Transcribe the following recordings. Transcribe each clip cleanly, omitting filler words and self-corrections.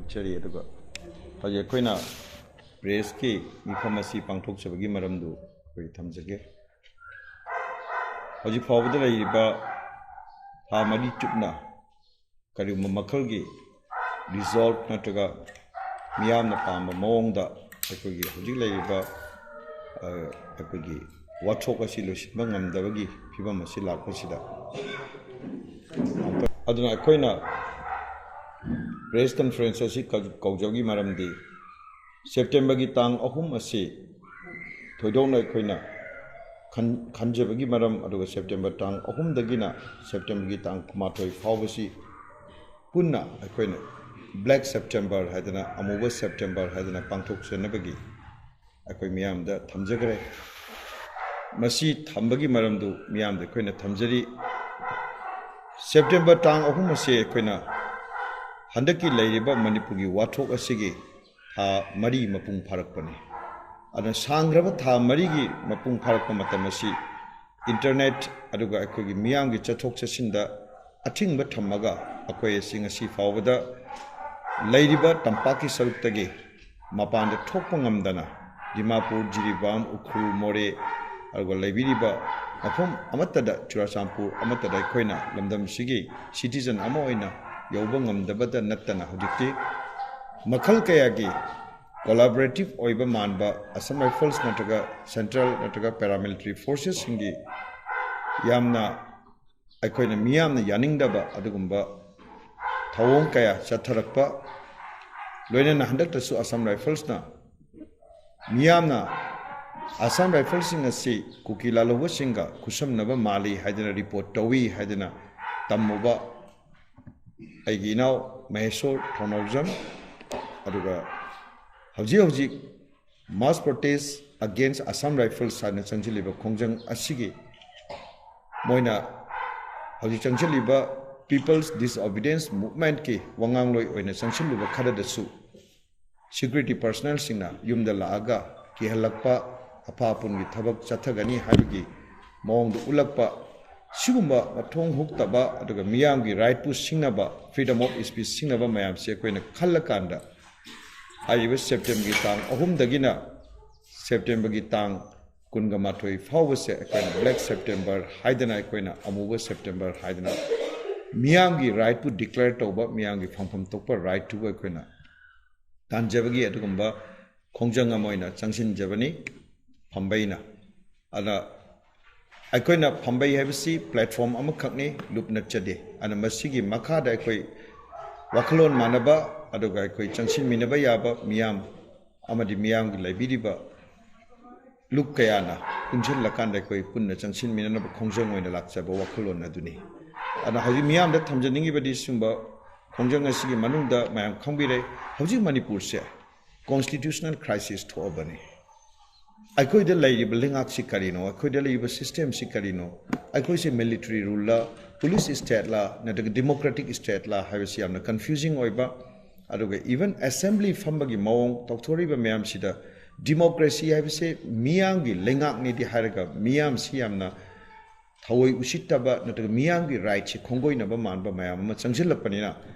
ꯊꯥꯒꯠꯆꯔꯤ ꯑꯗꯨꯒ ꯍꯧꯖꯤꯛ ꯑꯩꯈꯣꯏꯅ ꯄ꯭ꯔꯦꯁꯀꯤ ꯃꯤꯐꯝ ꯑꯁꯤ ꯄꯥꯡꯊꯣꯛꯆꯕꯒꯤ ꯃꯔꯝꯗꯨ ꯑꯩꯈꯣꯏ ꯊꯝꯖꯒꯦ ꯍꯧꯖꯤꯛ ꯐꯥꯎꯕꯗ ꯂꯩꯔꯤꯕ ꯊꯥ ꯃꯔꯤ ꯆꯨꯞꯅ ꯀꯔꯤꯒꯨꯝꯕ ꯃꯈꯜꯒꯤ ꯔꯤꯖꯣꯜꯠ ꯅꯠꯇ꯭ꯔꯒ ꯃꯤꯌꯥꯝꯅ ꯄꯥꯝꯕ ꯃꯑꯣꯡꯗ ꯑꯩꯈꯣꯏꯒꯤ ꯍꯧꯖꯤꯛ ꯂꯩꯔꯤꯕ ꯑꯩꯈꯣꯏꯒꯤ ꯋꯥꯊꯣꯛ ꯑꯁꯤ ꯂꯣꯏꯁꯤꯟꯕ ꯉꯝꯗꯕꯒꯤ ꯐꯤꯕꯝ ꯑꯁꯤ ꯂꯥꯛꯄꯁꯤꯗ ꯑꯗꯨꯅ ꯑꯩꯈꯣꯏꯅ ꯄ꯭ꯔꯦꯁ ꯀꯟꯐꯔꯦꯟꯁ ꯑꯁꯤ ꯀꯧꯖꯕꯒꯤ ꯃꯔꯝꯗꯤ ꯁꯦꯞꯇꯦꯝꯕꯔꯒꯤ ꯇꯥꯡ 3 ꯑꯁꯤ ꯊꯣꯏꯗꯣꯛꯅ ꯑꯩꯈꯣꯏꯅ ꯈꯟꯖꯕꯒꯤ ꯃꯔꯝ ꯑꯗꯨꯒ ꯁꯦꯞꯇꯦꯝꯕꯔ ꯇꯥꯡ 3ꯗꯒꯤꯅ ꯁꯦꯞꯇꯦꯝꯕꯔꯒꯤ ꯇꯥꯡ 19 ꯐꯥꯎꯕꯁꯤ ꯄꯨꯟꯅ ꯑꯩꯈꯣꯏꯅ ꯕ꯭ꯂꯦꯛ ꯁꯦꯞꯇꯦꯝꯕꯔ ꯍꯥꯏꯗꯅ ꯑꯃꯨꯕ ꯁꯦꯞꯇꯦꯝꯕꯔ ꯍꯥꯏꯗꯅ ꯄꯥꯡꯊꯣꯛꯆꯅꯕꯒꯤ ꯑꯩꯈꯣꯏ ꯃꯤꯌꯥꯝꯗ ꯊꯝꯖꯈ꯭ꯔꯦ ꯃꯁꯤ ꯊꯝꯕꯒꯤ ꯃꯔꯝꯗꯨ ꯃꯤꯌꯥꯝꯗ ꯑꯩꯈꯣꯏꯅ ꯊꯝꯖꯔꯤ ꯁꯦꯞꯇꯦꯝꯕꯔ ꯇꯥꯡ 3 ꯑꯁꯤ ꯑꯩꯈꯣꯏꯅ ꯍꯟꯗꯛꯀꯤ ꯂꯩꯔꯤꯕ ꯃꯅꯤꯄꯨꯔꯒꯤ ꯋꯥꯊꯣꯛ ꯑꯁꯤꯒꯤ ꯊꯥ 4 ꯃꯄꯨꯡ ꯐꯥꯔꯛꯄꯅꯤ ꯑꯗꯨꯅ ꯁꯥꯡꯈ꯭ꯔꯕ ꯊꯥ 4ꯒꯤ ꯃꯄꯨꯡ ꯐꯥꯔꯛꯄ ꯃꯇꯝ ꯑꯁꯤ ꯏꯟꯇꯔꯅꯦꯠ ꯑꯗꯨꯒ ꯑꯩꯈꯣꯏꯒꯤ ꯃꯤꯌꯥꯝꯒꯤ ꯆꯠꯊꯣꯛ ꯆꯠꯁꯤꯟꯗ ꯑꯊꯤꯡꯕ ꯊꯝꯃꯒ ꯑꯩꯈꯣꯏ ꯑꯁꯤ ꯉꯁꯤ ꯐꯥꯎꯕꯗ ꯂꯩꯔꯤꯕ ꯇꯝꯄꯥꯛꯀꯤ ꯁꯔꯨꯛꯇꯒꯤ ꯃꯄꯥꯟꯗ ꯊꯣꯛꯄ ꯉꯝꯗꯅ ꯗꯤꯃꯥꯄꯨꯔ ꯖꯤꯔꯤꯕꯥꯝ ꯎꯈ꯭ꯔꯨꯜ ꯃꯣꯔꯦ ꯑꯗꯨꯒ ꯂꯩꯕꯤꯔꯤꯕ ꯃꯐꯝ ꯑꯃꯠꯇꯗ ꯆꯨꯔꯆꯥꯟꯄꯨꯔ ꯑꯃꯠꯇꯗ ꯑꯩꯈꯣꯏꯅ ꯂꯝꯗꯝꯁꯤꯒꯤ ꯁꯤꯇꯤꯖꯟ ꯑꯃ ꯑꯣꯏꯅ ꯌꯧꯕ ꯉꯝꯗꯕꯗ ꯅꯠꯇꯅ ꯍꯧꯖꯤꯛꯇꯤ ꯃꯈꯜ ꯀꯌꯥꯒꯤ ꯀꯣꯂꯥꯕꯣꯔꯦꯇꯤቭ ꯑꯣꯏꯕ ꯃꯥꯟꯕ ꯑꯁꯥꯝ ꯔꯥꯏꯐꯜꯁ ꯅꯠꯇ꯭ꯔꯒ ꯁꯦꯟꯇ꯭ꯔꯦꯜ ꯅꯠꯇ꯭ꯔꯒ ꯄꯦꯔꯥꯃꯤꯂꯤꯇꯔꯤ ꯐꯣꯔꯁꯦꯁꯁꯤꯡꯒꯤ ꯌꯥꯝꯅ ꯑꯩꯈꯣꯏꯅ ꯃꯤꯌꯥꯝꯅ ꯌꯥꯅꯤꯡꯗꯕ ꯑꯗꯨꯒꯨꯝꯕ ꯊꯧꯑꯣꯡ ꯀꯌꯥ ꯆꯠꯊꯔꯛꯄ ꯂꯣꯏꯅꯅ ꯍꯟꯗꯛꯇꯁꯨ ꯑꯁꯥꯝ ꯔꯥꯏꯐꯜꯁꯅ ꯃꯤꯌꯥꯝꯅ ꯑꯁꯥꯝ ꯔꯥꯏꯐꯜꯁꯤꯡ ꯑꯁꯤ ꯀꯨꯀꯤ ꯂꯥꯜꯍꯧꯕꯁꯤꯡꯒ ꯈꯨꯠꯁꯝꯅꯕ ꯃꯥꯜꯂꯤ ꯍꯥꯏꯗꯅ ꯔꯤꯄꯣꯔꯠ ꯇꯧꯏ ꯍꯥꯏꯗꯅ ꯇꯝꯃꯨꯕ ꯑꯩꯒꯤ ꯏꯅꯥꯎ ꯃꯍꯦꯁꯣꯔ ꯊꯧꯅꯥꯎꯖꯝ ꯑꯗꯨꯒ ꯍꯧꯖꯤꯛ ꯃꯥꯁ ꯄ꯭ꯔꯣꯇꯦꯁ ꯑꯒꯦꯟꯁ ꯑꯁꯥꯝ ꯔꯥꯏꯐꯜꯁ ꯍꯥꯏꯅ ꯆꯪꯁꯤꯜꯂꯤꯕ ꯈꯣꯡꯖꯪ ꯑꯁꯤꯒꯤ ꯃꯣꯏꯅ ꯍꯧꯖꯤꯛ ꯆꯪꯁꯤꯜꯂꯤꯕ ꯄꯤꯄꯜꯁ ꯗꯤꯁꯑꯣꯕꯤꯗꯤꯌꯦꯟꯁ ꯃꯨꯚꯃꯦꯟꯠꯀꯤ ꯋꯥꯉꯥꯡꯂꯣꯏ ꯑꯣꯏꯅ ꯆꯪꯁꯤꯜꯂꯤꯕ ꯈꯔꯗꯁꯨ ꯁꯦꯀ꯭ꯌꯨꯔꯤꯇꯤ ꯄꯔꯁꯣꯅꯦꯜꯁꯤꯡꯅ ꯌꯨꯝꯗ ꯂꯥꯛꯑꯒ ꯀꯤꯍꯜꯂꯛꯄ ꯑꯐꯥ ꯑꯄꯨꯟꯒꯤ ꯊꯕꯛ ꯆꯠꯊꯒꯅꯤ ꯍꯥꯏꯕꯒꯤ ꯃꯑꯣꯡꯗ ꯎꯠꯂꯛꯄ ꯁꯤꯒꯨꯝꯕ ꯃꯊꯣꯡ ꯍꯨꯛꯇꯕ ꯑꯗꯨꯒ ꯃꯤꯌꯥꯝꯒꯤ ꯔꯥꯏꯠꯄꯨ ꯁꯤꯡꯅꯕ ꯐ꯭रीडम ꯑꯣꯐ ꯁ꯭ꯄꯤꯆ ꯁꯤꯡꯅꯕ ꯃꯌꯥꯝꯁꯦ ꯑꯩꯈꯣꯏꯅ ꯈꯜꯂꯀꯥꯟꯗ ꯍꯥꯏꯔꯤꯕ ꯁꯦꯞꯇꯦꯝꯕꯔꯒꯤ ꯇꯥꯡ 3ꯗꯒꯤꯅ ꯁꯦꯞꯇꯦꯝꯕꯔꯒꯤ ꯇꯥꯡ 12 ꯐꯥꯎꯕꯁꯦ ꯑꯩꯈꯣꯏꯅ ꯕ꯭ꯂꯦꯛ ꯁꯦꯞꯇꯦꯝꯕꯔ ꯍꯥꯏꯗꯅ ꯑꯩꯈꯣꯏꯅ ꯑꯃꯨꯕ ꯁꯦꯞꯇꯦꯝꯕꯔ ꯍꯥꯏꯗꯅ ꯃꯤꯌꯥꯝꯒꯤ ꯔꯥꯏꯠꯄꯨ ꯗꯤꯀ꯭ꯂꯦꯌꯔ ꯇꯧꯕ ꯃꯤꯌꯥꯝꯒꯤ ꯐꯪꯐꯝ ꯊꯣꯛꯄ ꯔꯥꯏꯠꯇꯨꯕꯨ ꯑꯩꯈꯣꯏꯅ ꯇꯥꯟꯖꯕꯒꯤ ꯑꯗꯨꯒꯨꯝꯕ ꯈꯣꯡꯖꯪ ꯑꯃ ꯑꯣꯏꯅ ꯆꯪꯁꯤꯟꯖꯕꯅꯤ ꯐꯝꯕꯩꯅ ꯑꯗ ꯑꯩꯈꯣꯏꯅ ꯐꯝꯕꯩ ꯍꯥꯏꯕꯁꯤ ꯄ꯭ꯂꯦꯠꯐꯣꯝ ꯑꯃꯈꯛꯅꯤ ꯂꯨꯞ ꯅꯠꯆꯗꯦ ꯑꯗꯨꯅ ꯃꯁꯤꯒꯤ ꯃꯈꯥꯗ ꯑꯩꯈꯣꯏ ꯋꯥꯈꯜꯂꯣꯟ ꯃꯥꯟꯅꯕ ꯑꯗꯨꯒ ꯑꯩꯈꯣꯏ ꯆꯪꯁꯤꯟꯃꯤꯟꯅꯕ ꯌꯥꯕ ꯃꯤꯌꯥꯝ ꯑꯃꯗꯤ ꯃꯤꯌꯥꯝꯒꯤ ꯂꯩꯕꯤꯔꯤꯕ ꯂꯨꯞ ꯀꯌꯥꯅ ꯄꯨꯟꯁꯤꯜꯂꯀꯥꯟꯗ ꯑꯩꯈꯣꯏ ꯄꯨꯟꯅ ꯆꯪꯁꯤꯟꯃꯤꯟꯅꯅꯕ ꯈꯣꯡꯖꯪ ꯑꯣꯏꯅ ꯂꯥꯛꯆꯕ ꯋꯥꯈꯜꯂꯣꯟ ꯑꯗꯨꯅꯤ ꯑꯗꯨꯅ ꯍꯧꯖꯤꯛ ꯃꯤꯌꯥꯝꯗ ꯊꯝꯖꯅꯤꯡꯉꯤꯕꯗꯤ ꯁꯤꯒꯨꯝꯕ ꯈꯣꯡꯖꯪ ꯑꯁꯤꯒꯤ ꯃꯅꯨꯡꯗ ꯃꯌꯥꯝ ꯈꯪꯕꯤꯔꯦ ꯍꯧꯖꯤꯛ ꯃꯅꯤꯄꯨꯔꯁꯦ ꯀꯣꯟꯁꯇꯤꯇ꯭ꯌꯨꯁꯅꯦꯜ ꯈ꯭ꯔꯥꯏꯁꯤꯁ ꯊꯣꯛꯑꯕꯅꯤ ꯑꯩꯈꯣꯏꯗ ꯂꯩꯔꯤꯕ ꯂꯩꯉꯥꯛꯁꯤ ꯀꯔꯤꯅꯣ ꯑꯩꯈꯣꯏꯗ ꯂꯩꯔꯤꯕ ꯁꯤꯁꯇꯦꯝꯁꯤ ꯀꯔꯤꯅꯣ ꯑꯩꯈꯣꯏꯁꯦ ꯃꯤꯂꯤꯇꯔꯤ ꯔꯨꯜꯂ ꯄꯨꯂꯤꯁ ꯁ꯭ꯇꯦꯠꯂ ꯅꯠꯇ꯭ꯔꯒ ꯗꯦꯃꯣꯀ꯭ꯔꯦꯇꯤꯛ ꯁ꯭ꯇꯦꯠꯂ ꯍꯥꯏꯕꯁꯤ ꯌꯥꯝꯅ ꯀꯟꯐ꯭ꯌꯨꯖꯤꯡ ꯑꯣꯏꯕ ꯑꯗꯨꯒ ꯏꯚꯟ ꯑꯦꯁꯦꯝꯕ꯭ꯂꯤ ꯐꯝꯕꯒꯤ ꯃꯑꯣꯡ ꯇꯧꯊꯣꯔꯛꯏꯕ ꯃꯌꯥꯝꯁꯤꯗ ꯗꯤꯃꯣꯀ꯭ꯔꯦꯁꯤ ꯍꯥꯏꯕꯁꯦ ꯃꯤꯌꯥꯝꯒꯤ ꯂꯩꯉꯥꯛꯅꯤꯗꯤ ꯍꯥꯏꯔꯒ ꯃꯤꯌꯥꯝꯁꯤ ꯌꯥꯝꯅ ꯊꯑꯣꯏ ꯎꯁꯤꯠꯇꯕ ꯅꯠꯇ꯭ꯔꯒ ꯃꯤꯌꯥꯝꯒꯤ ꯔꯥꯏꯠꯁꯤ ꯈꯣꯡꯒꯣꯏꯅꯕ ꯃꯥꯟꯕ ꯃꯌꯥꯝ ꯑꯃ ꯆꯪꯁꯤꯜꯂꯛꯄꯅꯤꯅ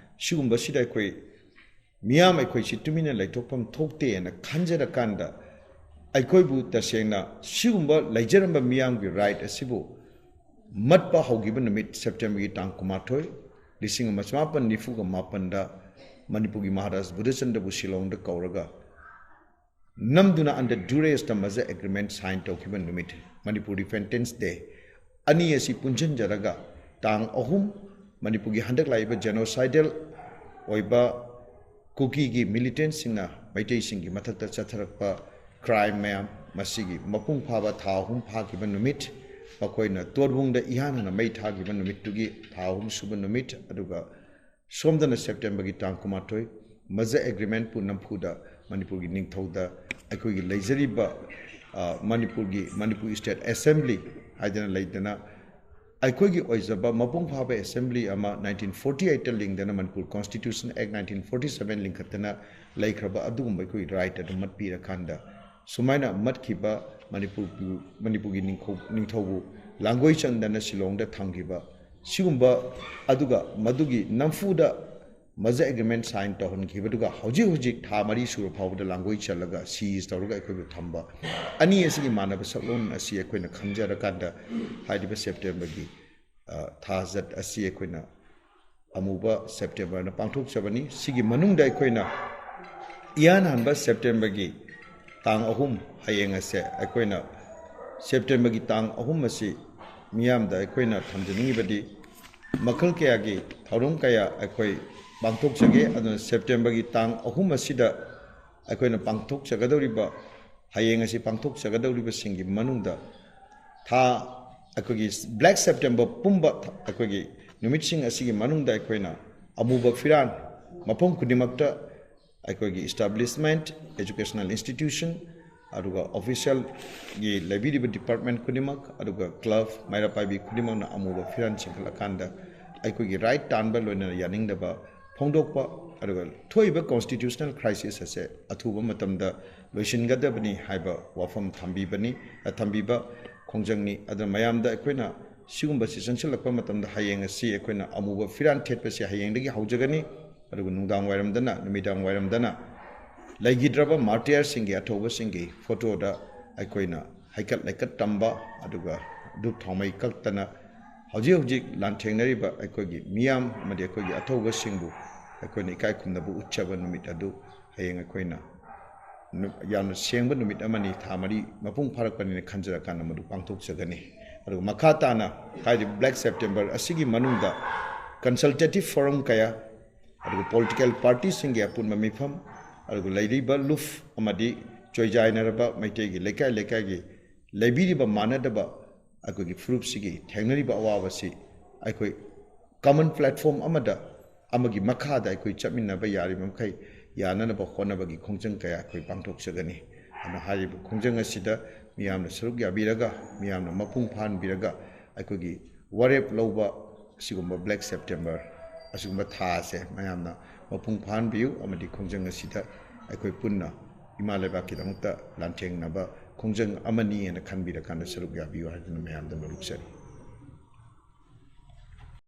ꯁꯤꯒꯨꯝꯕꯁꯤꯗ ꯑꯩꯈꯣꯏ ꯃꯤꯌꯥꯝ ꯑꯩꯈꯣꯏꯁꯤ ꯇꯨꯃꯤꯟꯅ ꯂꯩꯊꯣꯛꯐꯝ ꯊꯣꯛꯇꯦꯅ ꯈꯟꯖꯔꯀꯥꯟꯗ ꯑꯩꯈꯣꯏꯕꯨ ꯇꯁꯦꯡꯅ ꯁꯤꯒꯨꯝꯕ ꯂꯩꯖꯔꯝꯕ ꯃꯤꯌꯥꯝꯒꯤ ꯔꯥꯏꯠ ꯑꯁꯤꯕꯨ ꯃꯠꯄ ꯍꯧꯈꯤꯕ ꯅꯨꯃꯤꯠ ꯁꯦꯞꯇꯦꯝꯕꯔꯒꯤ ꯇꯥꯡ 19 1994ꯗ ꯃꯅꯤꯄꯨꯔꯒꯤ ꯃꯍꯥꯔꯥꯖ ꯕꯨꯙꯆꯟꯗ꯭ꯔꯕꯨ ꯁꯤꯂꯣꯡꯗ ꯀꯧꯔꯒ ꯅꯝꯗꯨꯅ ꯑꯟꯗꯔ ꯗ꯭ꯌꯨꯔꯦꯁꯇ ꯃꯖ ꯑꯦꯒ꯭ꯔꯤꯃꯦꯟꯠ ꯁꯥꯏꯟ ꯇꯧꯈꯤꯕ ꯅꯨꯃꯤꯠ ꯃꯅꯤꯄꯨꯔ ꯔꯤꯄꯦꯟꯇꯦꯟꯁ ꯗꯦ ꯑꯅꯤ ꯑꯁꯤ ꯄꯨꯟꯁꯤꯟꯖꯔꯒ ꯇꯥꯡ 3 ꯃꯅꯤꯄꯨꯔꯒꯤ ꯍꯟꯗꯛ ꯂꯥꯛꯏꯕ ꯖꯦꯅꯣꯁꯥꯏꯗꯦꯜ ꯑꯣꯏꯕ ꯀꯨꯀꯤꯒꯤ ꯃꯤꯂꯤꯇꯦꯟꯠꯁꯤꯡꯅ ꯃꯩꯇꯩꯁꯤꯡꯒꯤ ꯃꯊꯛꯇ ꯆꯠꯊꯔꯛꯄ ꯀ꯭ꯔꯥꯏꯝ ꯃꯌꯥꯝ ꯃꯁꯤꯒꯤ ꯃꯄꯨꯡ ꯐꯥꯕ ꯊꯥ 3 ꯐꯥꯈꯤꯕ ꯅꯨꯃꯤꯠ ꯃꯈꯣꯏꯅ ꯇꯣꯔꯕꯨꯡꯗ ꯏꯍꯥꯟ ꯍꯥꯟꯅ ꯃꯩ ꯊꯥꯈꯤꯕ ꯅꯨꯃꯤꯠꯇꯨꯒꯤ ꯊꯥ 3 ꯁꯨꯕ ꯅꯨꯃꯤꯠ ꯑꯗꯨꯒ ꯁꯣꯝꯗꯅ ꯁꯦꯞꯇꯦꯝꯕꯔꯒꯤ ꯇꯥꯡ 19 ꯃꯖ ꯑꯦꯒ꯭ꯔꯤꯃꯦꯟꯠꯄꯨ ꯅꯝꯐꯨꯗ ꯃꯅꯤꯄꯨꯔꯒꯤ ꯅꯤꯡꯊꯧꯗ ꯑꯩꯈꯣꯏꯒꯤ ꯂꯩꯖꯔꯤꯕ ꯃꯅꯤꯄꯨꯔ ꯁ꯭ꯇꯦꯠ ꯑꯦꯁꯦꯝꯕ꯭ꯂꯤ ꯍꯥꯏꯗꯅ ꯂꯩꯗꯅ ꯑꯩꯈꯣꯏꯒꯤ ꯑꯣꯏꯖꯕ ꯃꯄꯨꯡ ꯐꯥꯕ ꯑꯦꯁꯦꯝꯕ꯭ꯂꯤ ꯑꯃ 1948ꯇ ꯂꯤꯡꯗꯅ ꯃꯅꯤꯄꯨꯔ ꯀꯣꯟꯁꯇꯤꯇ꯭ꯌꯨꯁꯟ ꯑꯦꯛ 1947 ꯂꯤꯡꯈꯠꯇꯅ ꯂꯩꯈ꯭ꯔꯕ ꯑꯗꯨꯒꯨꯝꯕ ꯑꯩꯈꯣꯏꯒꯤ ꯔꯥꯏꯠ ꯑꯗꯨ ꯃꯠꯄꯤꯔꯀꯥꯟꯗ ꯁꯨꯃꯥꯏꯅ ꯃꯠꯈꯤꯕ ꯃꯅꯤꯄꯨꯔꯒꯤ ꯅꯤꯡꯊꯧꯕꯨ ꯂꯥꯡꯒꯣꯏ ꯆꯟꯗꯅ ꯁꯤꯂꯣꯡꯗ ꯊꯝꯈꯤꯕ ꯁꯤꯒꯨꯝꯕ ꯑꯗꯨꯒ ꯃꯗꯨꯒꯤ ꯅꯝꯐꯨꯗ मजा एग्रीमेंट साइन तौहनखिबदुगा हौजिक हौजिक था मरी सुर फावदा लांगोई चलगा सीज तौरगा अखोइबु थंबा अनि असिगी मानब सकलोन असि अखोइना खंजरकांदा हाइदिबा सेप्टेम्बर की थाजत असि अखोइना अमुबा सेप्टेम्बर ना पांथोकचबनी सिगी मनुंगदा अखोइना इयान हनबा सेप्टेम्बर की तांग अहुम हयेंग असे अखोइना सेप्टेम्बर की तांग अहुम असी मियामदा अखोइना थमजनिंगिबदी मखल कया की थौरम कया अखोइ पांथोकचगे अदुना सेप्टेम्बर की तांग अहुम असिदा अखोइना पांथोकचगदौरिबा हयेंग असी पांथोकचगदौरिबा सिंगी मनुंगदा था अखोगी black September पुंबा अखोगी नुमितसिंग असिगी मनुंगदा अखोइना अमुबा फिरान मफम खुदिमक्ता अखोगी establishment educational institution अरुगा official की library department खुदिमक अरुगा club माइरापाबी खुदिमकना अमुबा फिरान सिंखलकांदा अखोगी right तानबा लोइना यानिंगदबा फोंदोकपा अरुगा थोइबा constitutional crisis असे अथुबा मतमदा लोइसिनगदबनी हाइबा वाफम थंबीबनी थंबीबा खोंजंगनी अदर मयामदा अखोइना सिगुंबा सिसनसलकपा मतमदा हयेंग असि अखोइना अमुबा फिरान थेटपसे हयेंदगी हौजगनी अरुगा नुंदांग वाइरमदना नुमिदांग वाइरमदना लैगिद्रबा मार्टियर सिंगी अथौबा सिंगी फोटोदा अखोइना हाइकत लाइकत तंबा अदुगा दुप थौमै कक्तना हौजी हौजी लांथेंनरिबा अखोगी मियाम अमदि अखोगी अथौबा सिंगु अखोइना इकाय खुंदबु उच्चबा नुमित अदु हयेंग अखोइना यामना सेंबा नुमित अमनि था मरी मपुंग फारकपनि खंजरकान मदु पांथोकचगनी अदुगा मखा ताना हाइदि ब्लैक सेप्टेम्बर असिगी मनुंगदा कंसल्टेटिव फोरम कया अदुगा पॉलिटिकल पार्टी सिंगी अपुनबा मिफम अदुगा लैरिबा लुफ अमदि चोइजाइनरबा मैतेगी लेकाय लेकायगी लैबिरिबा मानदबा अखोगी फ्रूप सिगी थेंगनरिबा अवाबसी अखोई कॉमन प्लेटफॉर्म अमदा अमगी मखादा अखोई चमिनबा यारिमखै याननबा होनबगी खोंजंग कया अखोई पांथोकचगनी अना हारिबा खोंजंग असिदा मियामना सरुक याबिरगा मियामना मपुंग फानबिरगा अखोगी वरेप लौबा सिगुंबा ब्लैक सेप्टेम्बर असिगुंबा थासे मयामना मपुंग फानबियु अमदि खोंजंग असिदा अखोई पुन्ना इमा लेबाकिदमक्ता लांथेंगनबा खोंजंग अमनी एना खनबिरकान सरुक याबियु हादना मयामदा मरुकसरी